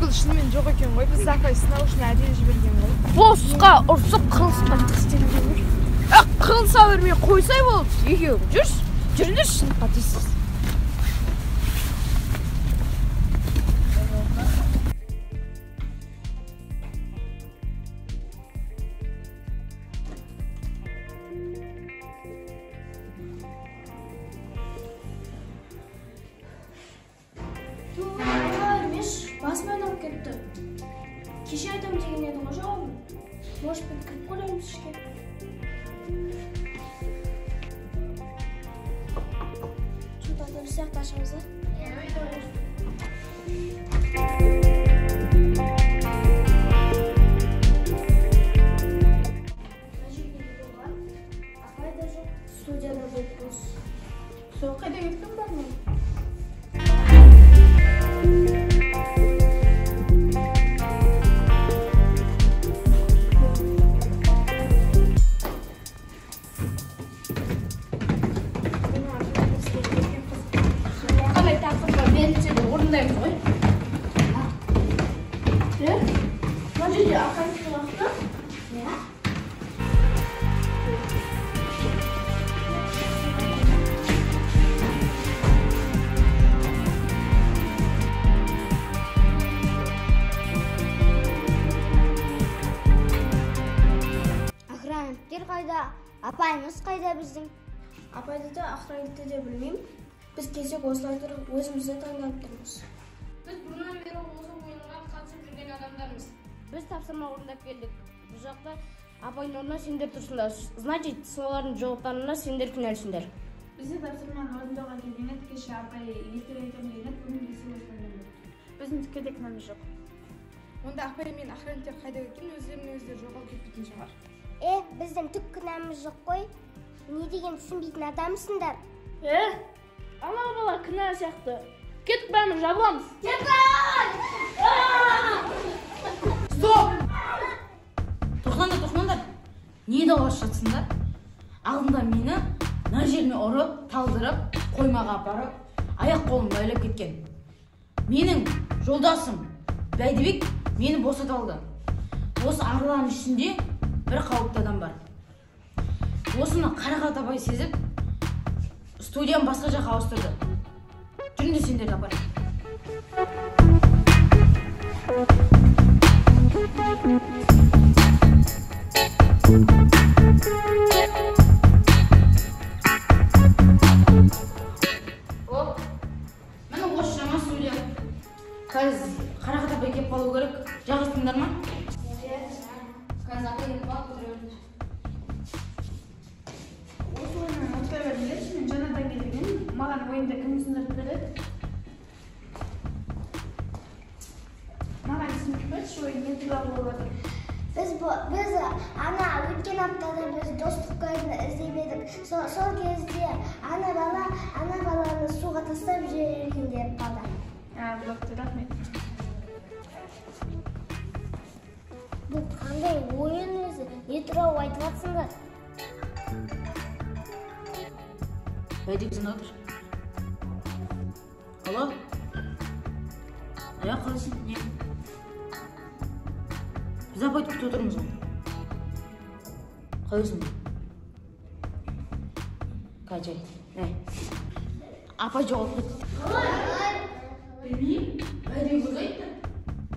Ошкыл шынымен жоқ екен ғой. Біз апай сынау үшін әдейі жіберген ғой. Босқа ұрсып қылыспай істеме бер. Қылса бермей қойсай болып, екеуің жүріңдер сыныпқа дейсіз. Басымен алып кетті. Кеше айтам деген еді ғой жауабын. Может быть, кіріп көрерміз ішке. Шынта да бір сияқты ашамыз, а? Апай да жоқ, студияда жоқ бос. Сол қайда кеткен бар ма? Охранниктер қайда? Апайымыз қайда біздің? Апайды да охранникті де білмеймін. Біз кезек осылай тұрып, өзімізді таңдап тұрмыз. Біз бұрыннан бері осы ойынға қатысып жүрген адамдармыз. Біз тапсырма орындап келдік. Бұл жақта апайдың орнына сендер тұрсыңдар. Значит, солардың жауаптарына сендер кінәлісіңдер. Бізде тапсырманы орындауға келген еді, кеше апай ертең айтамын деген еді, бүгін есе осылай. Біздің тікке де кінәміз жоқ. Онда апай мен охранниктер қайда кеткен, өздері жоғалып кеткен шығар. Біздің түк күнәміз жоқ қой. Не деген түсінбейтін адамсыңдар? Ана бала кінә сияқты. Кетіп бәріміз жабыламыз. Стоп! Тоқтаңдар. Не дауласып жатсыңдар? Алдында мені мына жеріме ұрып, талдырып, қоймаға апарып, аяқ қолым байлап кеткен. Менің жолдасым Бәйдібек мені босата алды. Осы арланың ішінде бір қауіпті адам бар. Осыны қарақат апай сезіп, студияны басқа жаққа ауыстырды. Жүріңдер сендерді апарайын. Міне осы жаңа студия. Қазір қарақат апай келіп қалу керек. Жағыстыңдар ма? Қазір апай келіп қалып отырып. Осы ойыннан ұмытпай беріңдерші, мен жаңадан келген. Маған ойында кім түсіндіріп береді? Маған түсіндіріп берші, ойын не туралы болады? Біз ана өткен аптада біз достық көйіні іздеп едік. Сол кезде ана баланы суға тастап жіберген деп қалды. Болыпты, рахмет. Бұл қандай ойын өзі? Не туралы айтып жатсыңдар? Бәйдібек сен отыр. Алло? Аяқ қалайсың? Не? Біз апайды күтіп отырмыз ғой. Қалайсың? Қажай. Апай жоғалып кетті. Қалай? Білмеймін. Бәйдібек өзі айтты.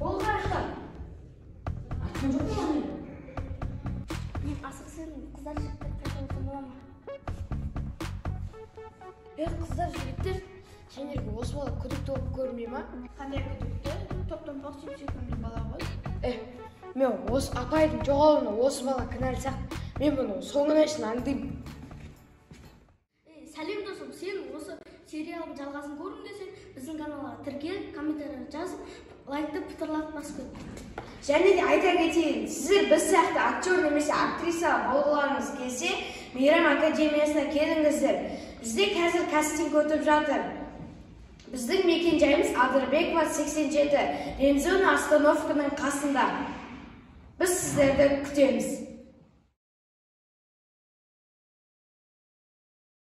Ол қараштар. Айтқан жоқ па? Мен асықсын қыздар жігіттер қайта отырып бола ма? Қыздар жігіттер, сендерге осы бала күдікті болып көрмей ма? Қандай күдікті? Топтан бақсып секілді бала ғой. Мен осы апайдың жоғалуына осы бала кінәлісақ, мен бұны соңына шын аңдаймын. Сәлем досым, сен осы сериалдың жалғасын көргің келсе, біздің каналға тіркеліп, комментария жазып, лайкты пытырлатып басып кет. Және де айта кетейін, сіздер біз сияқты актер немесе актриса болғыларыңыз келсе, Мейрам академиясына келіңіздер. Бізде қазір кастинг өтіп жатыр. Біздің мекен жайымыз Адырбекова 87, Ремзона остановканың қасында. Біз сіздерді күтеміз.